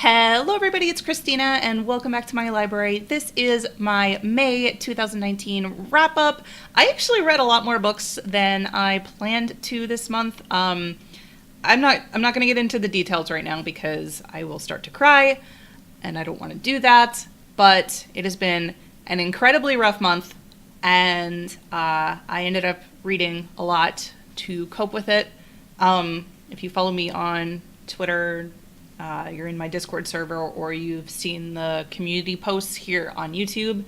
Hello everybody, it's Christina and welcome back to my library. This is my May 2019 wrap-up. I actually read a lot more books than I planned to this month. I'm not going to get into the details right now because I will start to cry and I don't want to do that, but it has been an incredibly rough month and I ended up reading a lot to cope with it. If you follow me on Twitter, you're in my Discord server, or you've seen the community posts here on YouTube,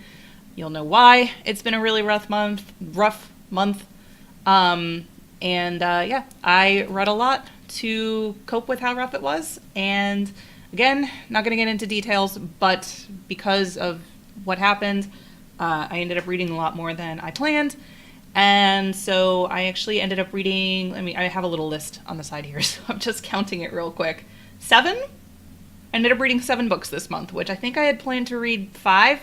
you'll know why it's been a really rough month. Yeah, I read a lot to cope with how rough it was. And again, not going to get into details, but because of what happened, I ended up reading a lot more than I planned. And so I actually ended up reading, I have a little list on the side here, so I'm just counting it real quick. 7? I ended up reading 7 books this month, which I think I had planned to read 5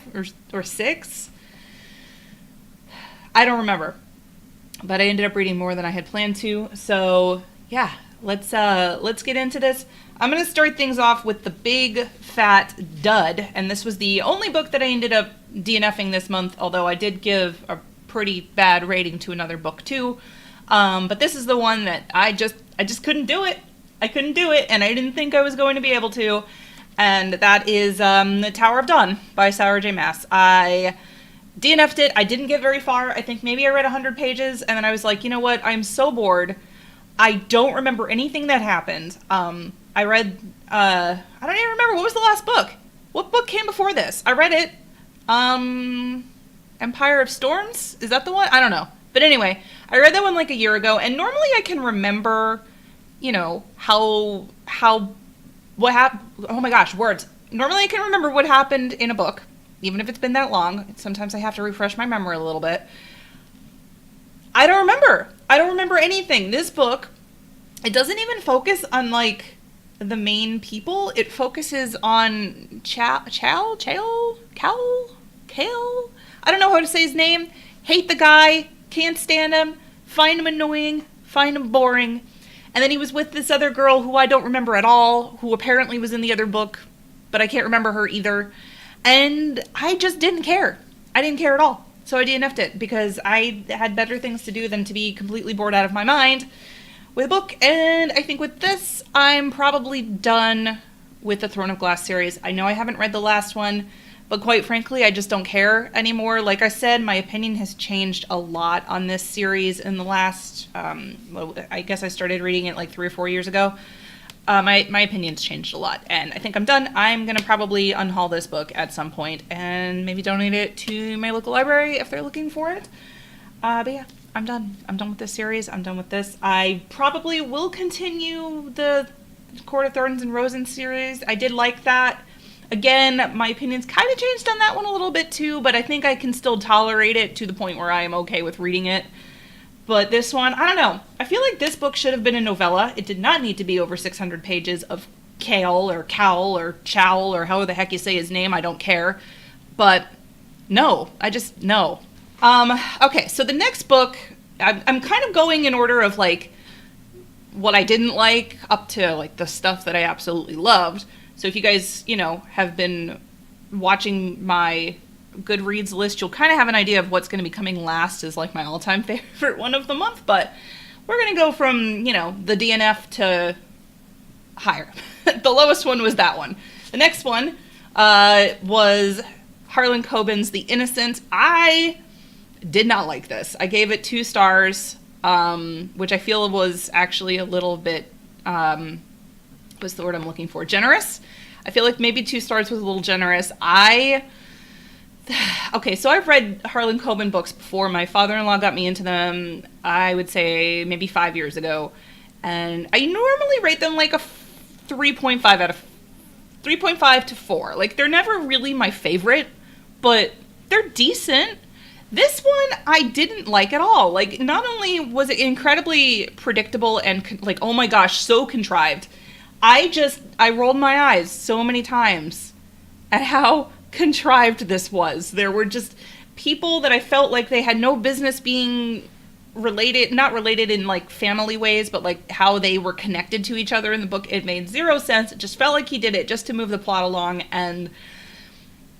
or 6. I don't remember, but I ended up reading more than I had planned to. So yeah, let's get into this. I'm going to start things off with the big fat dud, and this was the only book that I ended up DNFing this month, although I did give a pretty bad rating to another book too. But this is the one that I just couldn't do it. I couldn't do it, and I didn't think I was going to be able to, and that is The Tower of Dawn by Sarah J. Maas. I DNF'd it. I didn't get very far. I think maybe I read 100 pages, and then I was like, you know what? I'm so bored. I don't remember anything that happened. I read, I don't even remember. What was the last book? What book came before this? I read it. Empire of Storms? Is that the one? I don't know. But anyway, I read that one like a year ago, and normally I can remember, you know, what happened. Oh my gosh, words. Normally I can remember what happened in a book, even if it's been that long. Sometimes I have to refresh my memory a little bit. I don't remember anything. This book, it doesn't even focus on like the main people. It focuses on Cal. I don't know how to say his name. Hate the guy, can't stand him, find him annoying, find him boring. And then he was with this other girl who I don't remember at all, who apparently was in the other book, but I can't remember her either. And I just didn't care. I didn't care at all. So I DNF'd it because I had better things to do than to be completely bored out of my mind with a book. And I think with this, I'm probably done with the Throne of Glass series. I know I haven't read the last one, but quite frankly, I just don't care anymore. Like I said, my opinion has changed a lot on this series in the last, I guess I started reading it like 3 or 4 years ago. My opinion's changed a lot, and I think I'm done. I'm going to probably unhaul this book at some point and maybe donate it to my local library if they're looking for it. But yeah, I'm done. I'm done with this series. I'm done with this. I probably will continue the Court of Thorns and Roses series. I did like that. Again, my opinion's kind of changed on that one a little bit too, but I think I can still tolerate it to the point where I am okay with reading it. But this one, I don't know. I feel like this book should have been a novella. It did not need to be over 600 pages of Kale or Cowl or Chowl or however the heck you say his name. I don't care. But no, no. Okay, so the next book, I'm kind of going in order of like what I didn't like up to like the stuff that I absolutely loved. So if you guys, you know, have been watching my Goodreads list, you'll kind of have an idea of what's going to be coming last as like my all-time favorite one of the month. But we're going to go from, you know, the DNF to higher. The lowest one was that one. The next one was Harlan Coben's The Innocent. I did not like this. I gave it 2 stars, which I feel was actually a little bit... what's the word I'm looking for? Generous. I feel like maybe 2 stars was a little generous. Okay, so I've read Harlan Coben books before. My father-in-law got me into them, I would say maybe 5 years ago. And I normally rate them like a 3.5 to 4. Like, they're never really my favorite, but they're decent. This one I didn't like at all. Like, not only was it incredibly predictable and like, oh my gosh, so contrived, I rolled my eyes so many times at how contrived this was. There were just people that I felt like they had no business being related, not related in like family ways, but like how they were connected to each other in the book. It made zero sense. It just felt like he did it just to move the plot along. And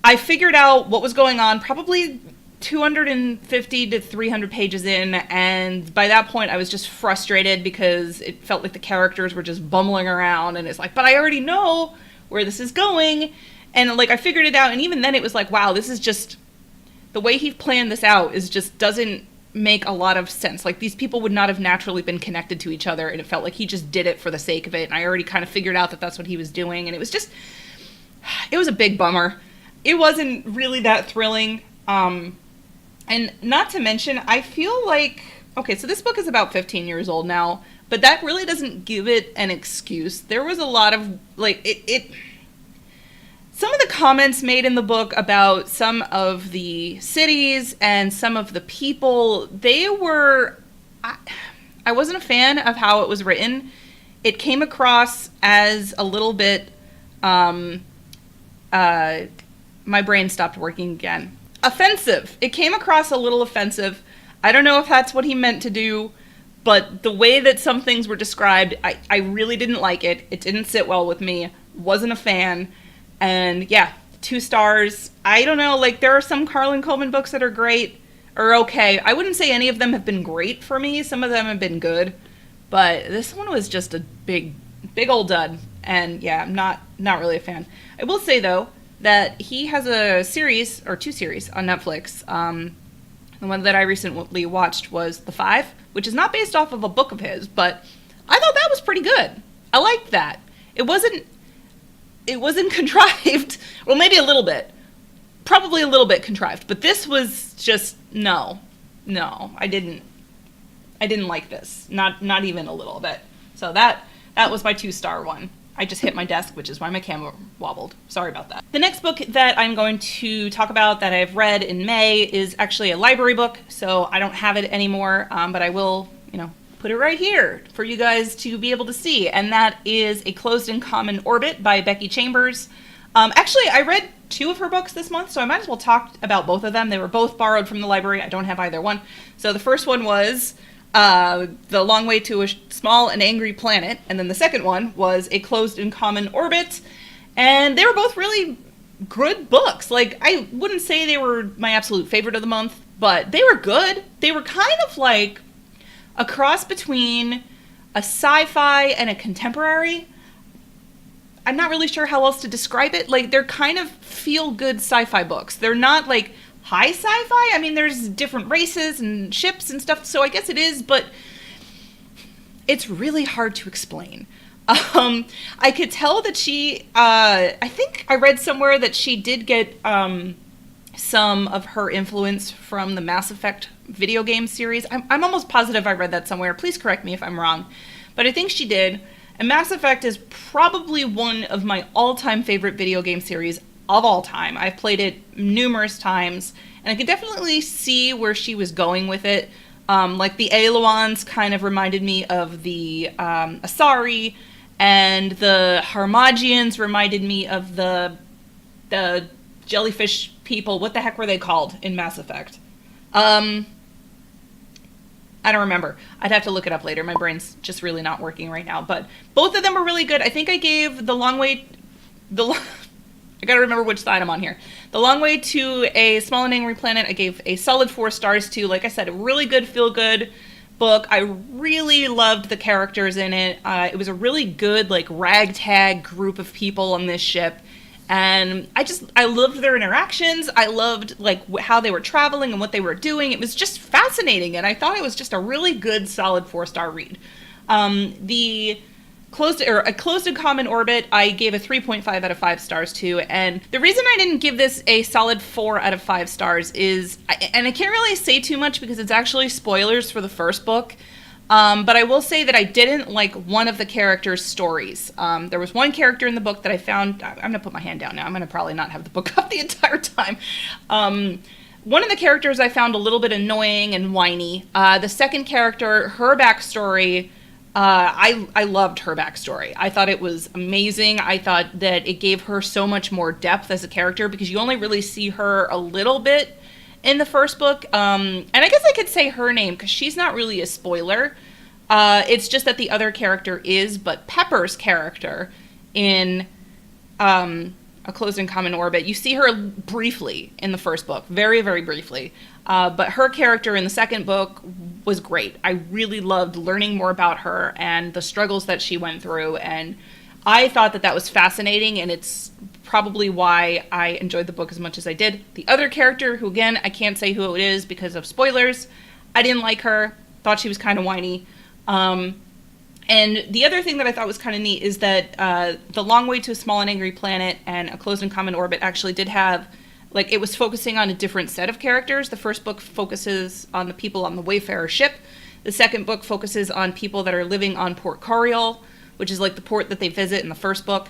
I figured out what was going on probably 250 to 300 pages in, and by that point I was just frustrated because it felt like the characters were just bumbling around, and it's like, but I already know where this is going, and like I figured it out, and even then it was like, wow, this is just, the way he planned this out is just doesn't make a lot of sense. Like, these people would not have naturally been connected to each other, and it felt like he just did it for the sake of it, and I already kind of figured out that that's what he was doing, and it was just, it was a big bummer. It wasn't really that thrilling. And not to mention, I feel like, okay, so this book is about 15 years old now, but that really doesn't give it an excuse. There was a lot of, like, some of the comments made in the book about some of the cities and some of the people, they were, I wasn't a fan of how it was written. It came across as a little bit, my brain stopped working again. Offensive. It came across a little offensive. I don't know if that's what he meant to do, but the way that some things were described, I really didn't like it. It didn't sit well with me. Wasn't a fan. And yeah, 2 stars. I don't know, like, there are some Carlin Coleman books that are great, or okay. I wouldn't say any of them have been great for me. Some of them have been good, but this one was just a big old dud. And yeah, I'm not really a fan. I will say though, that he has a series, or 2 series, on Netflix. The one that I recently watched was The Five, which is not based off of a book of his, but I thought that was pretty good. I liked that. It wasn't contrived. Well, maybe a little bit. Probably a little bit contrived. But this was just, no, I didn't like this. Not even a little bit. So that was my 2-star one. I just hit my desk, which is why my camera wobbled. Sorry about that. The next book that I'm going to talk about that I've read in May is actually a library book, so I don't have it anymore, but I will, put it right here for you guys to be able to see, and that is A Closed and Common Orbit by Becky Chambers. Actually, I read 2 of her books this month, so I might as well talk about both of them. They were both borrowed from the library. I don't have either one. So the first one was The Long Way to a Small and Angry Planet, and then the second one was A Closed and Common Orbit, and they were both really good books. Like, I wouldn't say they were my absolute favorite of the month, but they were good. They were kind of like a cross between a sci-fi and a contemporary. I'm not really sure how else to describe it. Like, they're kind of feel-good sci-fi books. They're not like high sci-fi. I mean, there's different races and ships and stuff, so I guess it is, but it's really hard to explain. I could tell that she, I think I read somewhere that she did get some of her influence from the Mass Effect video game series. I'm almost positive I read that somewhere. Please correct me if I'm wrong. But I think she did. And Mass Effect is probably one of my all-time favorite video game series of all time. I've played it numerous times, and I could definitely see where she was going with it. Like, the Aeloans kind of reminded me of the Asari, and the Harmagians reminded me of the jellyfish people. What the heck were they called in Mass Effect? I don't remember. I'd have to look it up later. My brain's just really not working right now. But both of them were really good. I think I gave I gotta remember which side I'm on here. The Long Way to a Small and Angry Planet, I gave a solid 4 stars to. Like I said, a really good feel-good book. I really loved the characters in it. It was a really good, like, ragtag group of people on this ship. And I loved their interactions. I loved, like, how they were traveling and what they were doing. It was just fascinating, and I thought it was just a really good, solid 4-star read. A Closed and Common Orbit, I gave a 3.5 out of 5 stars to, and the reason I didn't give this a solid 4 out of 5 stars is, and I can't really say too much because it's actually spoilers for the first book, but I will say that I didn't like one of the characters' stories. There was one character in the book that I found, I'm going to put my hand down now, I'm going to probably not have the book up the entire time. One of the characters I found a little bit annoying and whiny. The second character, her backstory, I loved her backstory. I thought it was amazing. I thought that it gave her so much more depth as a character because you only really see her a little bit in the first book. And I guess I could say her name because she's not really a spoiler. It's just that the other character is, but Pepper's character in A Closed and Common Orbit, you see her briefly in the first book, very, very briefly. But her character in the second book was great. I really loved learning more about her and the struggles that she went through. And I thought that that was fascinating, and it's probably why I enjoyed the book as much as I did. The other character, who again, I can't say who it is because of spoilers, I didn't like her, thought she was kind of whiny. And the other thing that I thought was kind of neat is that The Long Way to a Small and Angry Planet and A Closed and Common Orbit actually did have, like, it was focusing on a different set of characters. The first book focuses on the people on the Wayfarer ship. The second book focuses on people that are living on Port Coriol, which is like the port that they visit in the first book.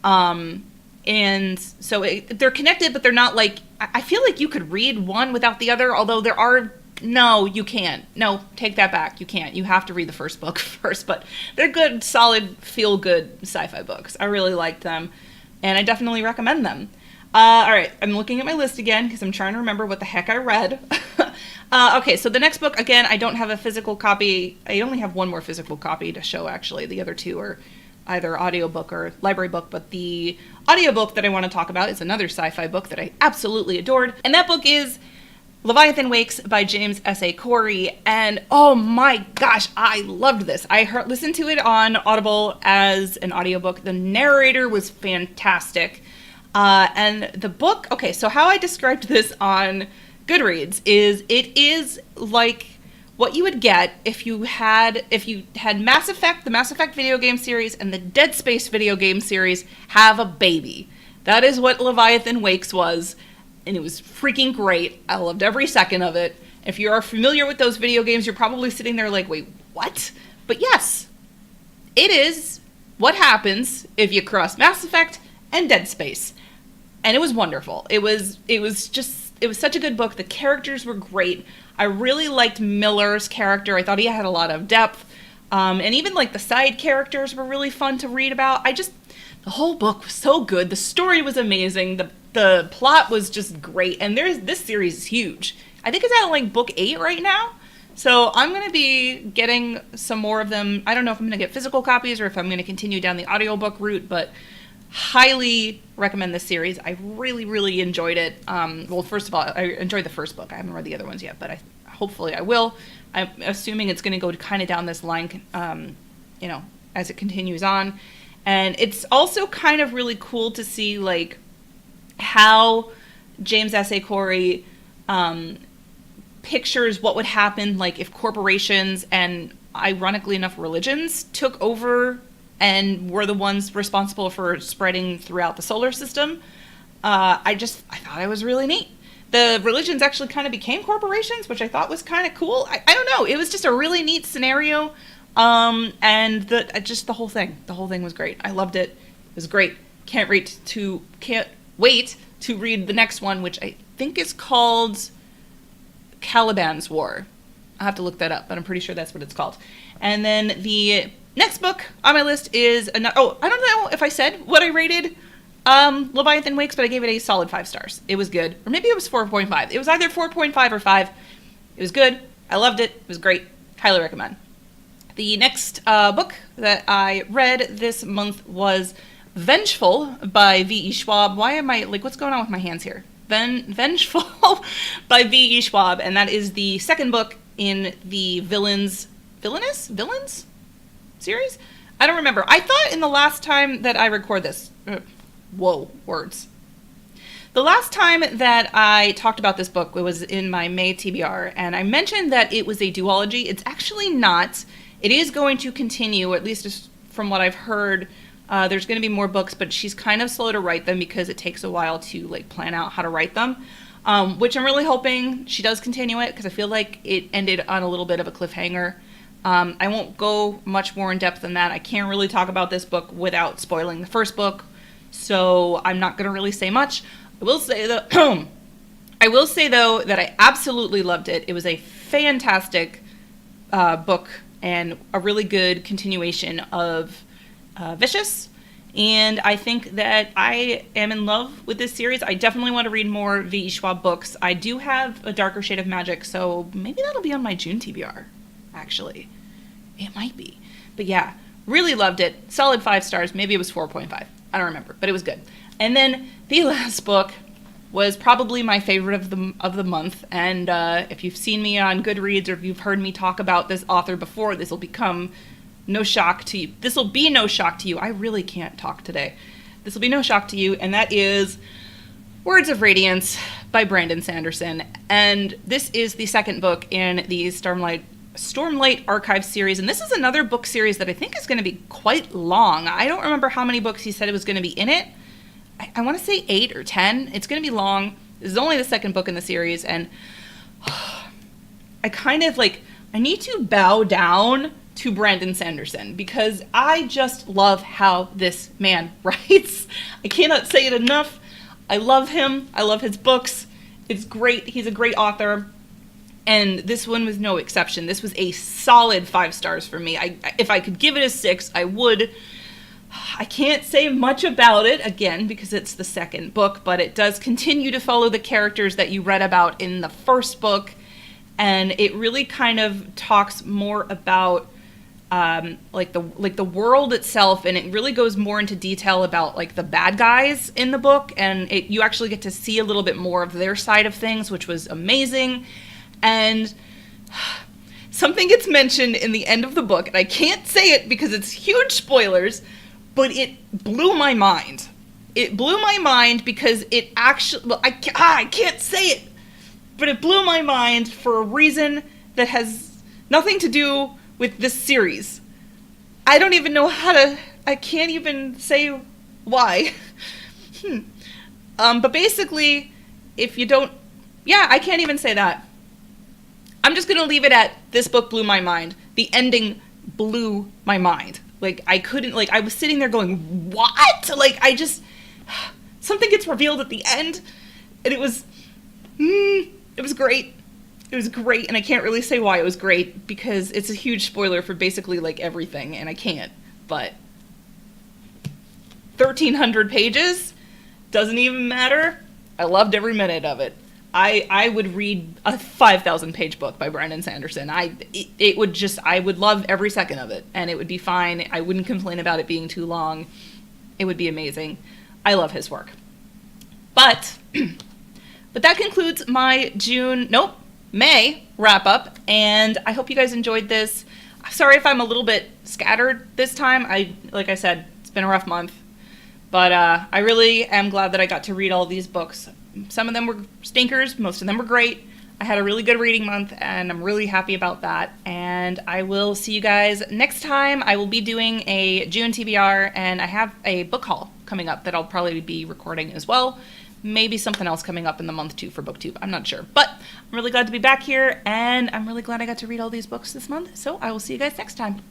And so they're connected, but they're not like, I feel like you could read one without the other, although there are, no, you can't. No, take that back. You can't. You have to read the first book first, but they're good, solid, feel-good sci-fi books. I really liked them, and I definitely recommend them. All right, I'm looking at my list again because I'm trying to remember what the heck I read. Okay, so the next book, again, I don't have a physical copy. I only have one more physical copy to show, actually. The other two are either audiobook or library book, but the audiobook that I want to talk about is another sci-fi book that I absolutely adored, and that book is Leviathan Wakes by James S.A. Corey, and oh my gosh, I loved this. I listened to it on Audible as an audiobook. The narrator was fantastic. And the book, okay, so how I described this on Goodreads is it is like what you would get if you had Mass Effect, the Mass Effect video game series, and the Dead Space video game series have a baby. That is what Leviathan Wakes was, and it was freaking great. I loved every second of it. If you are familiar with those video games, you're probably sitting there like, wait, what? But yes, it is what happens if you cross Mass Effect and Dead Space. And it was wonderful. It was such a good book. The characters were great. I really liked Miller's character. I thought he had a lot of depth. And even like the side characters were really fun to read about. The whole book was so good. The story was amazing. The plot was just great. And this series is huge. I think it's at like book 8 right now. So I'm going to be getting some more of them. I don't know if I'm going to get physical copies or if I'm going to continue down the audiobook route, but highly recommend this series. I really, really enjoyed it. Well, first of all, I enjoyed the first book. I haven't read the other ones yet, but hopefully I will. I'm assuming it's going to go kind of down this line, as it continues on. And it's also kind of really cool to see, like, how James S.A. Corey pictures what would happen, like, if corporations and, ironically enough, religions took over and were the ones responsible for spreading throughout the solar system. I thought it was really neat. The religions actually kind of became corporations, which I thought was kind of cool. I don't know. It was just a really neat scenario. And the whole thing. The whole thing was great. I loved it. It was great. Can't wait to read the next one, which I think is called Caliban's War. I'll have to look that up, but I'm pretty sure that's what it's called. And then the next book on my list is I don't know if I said what I rated Leviathan Wakes, but I gave it a solid 5 stars. It was good. Or maybe it was 4.5. It was either 4.5 or 5. It was good. I loved it. It was great. Highly recommend. The next book that I read this month was Vengeful by V.E. Schwab. Why am I, like, what's going on with my hands here? Vengeful by V.E. Schwab, and that is the second book in the Villains series? I don't remember. I thought in the last time that I record this, words. The last time that I talked about this book was in my May TBR, and I mentioned that it was a duology. It's actually not. It is going to continue, at least from what I've heard. There's going to be more books, but she's kind of slow to write them because it takes a while to, like, plan out how to write them, which I'm really hoping she does continue it because I feel like it ended on a little bit of a cliffhanger. I won't go much more in depth than that. I can't really talk about this book without spoiling the first book, so I'm not going to really say much. I will say though that I absolutely loved it. It was a fantastic book and a really good continuation of Vicious, And I think that I am in love with this series. I definitely want to read more V.E. Schwab books. I do have A Darker Shade of Magic, so maybe that'll be on my June TBR, actually. It might be. But yeah, really loved it. Solid 5 stars. Maybe it was 4.5. I don't remember, but it was good. And then the last book was probably my favorite of the month. And if you've seen me on Goodreads or if you've heard me talk about this author before, this will become no shock to you. This will be no shock to you. I really can't talk today. This will be no shock to you, and that is Words of Radiance by Brandon Sanderson. And this is the second book in the Stormlight Archive series, and this is another book series that I think is going to be quite long. I don't remember how many books he said it was going to be in it. I want to say 8 or 10. It's going to be long. This is only the second book in the series, and I kind of I need to bow down to Brandon Sanderson because I just love how this man writes. I cannot say it enough. I love him. I love his books. It's great. He's a great author. And this one was no exception. This was a solid 5 stars for me. If I could give it a 6, I would. I can't say much about it, again, because it's the second book, but it does continue to follow the characters that you read about in the first book. And it really kind of talks more about the world itself, and it really goes more into detail about the bad guys in the book, and you actually get to see a little bit more of their side of things, which was amazing. And something gets mentioned in the end of the book, and I can't say it because it's huge spoilers, but it blew my mind. It blew my mind because it actually, I can't say it, but it blew my mind for a reason that has nothing to do with this series. I don't even know I can't even say why. But basically, if you don't, I can't even say that. I'm just going to leave it at this book blew my mind. The ending blew my mind. I couldn't, I was sitting there going, what? Something gets revealed at the end, and it was great. It was great, and I can't really say why it was great, because it's a huge spoiler for basically, everything, and I can't, but 1,300 pages, doesn't even matter. I loved every minute of it. I would read a 5,000-page book by Brandon Sanderson. I would love every second of it, and it would be fine. I wouldn't complain about it being too long. It would be amazing. I love his work. But that concludes my May wrap-up, and I hope you guys enjoyed this. Sorry if I'm a little bit scattered this time. Like I said, it's been a rough month, but I really am glad that I got to read all these books. Some of them were stinkers, most of them were great. I had a really good reading month, and I'm really happy about that, and I will see you guys next time. I will be doing a June TBR, and I have a book haul coming up that I'll probably be recording as well. Maybe something else coming up in the month, too, for Booktube. I'm not sure. But I'm really glad to be back here, and I'm really glad I got to read all these books this month. So I will see you guys next time.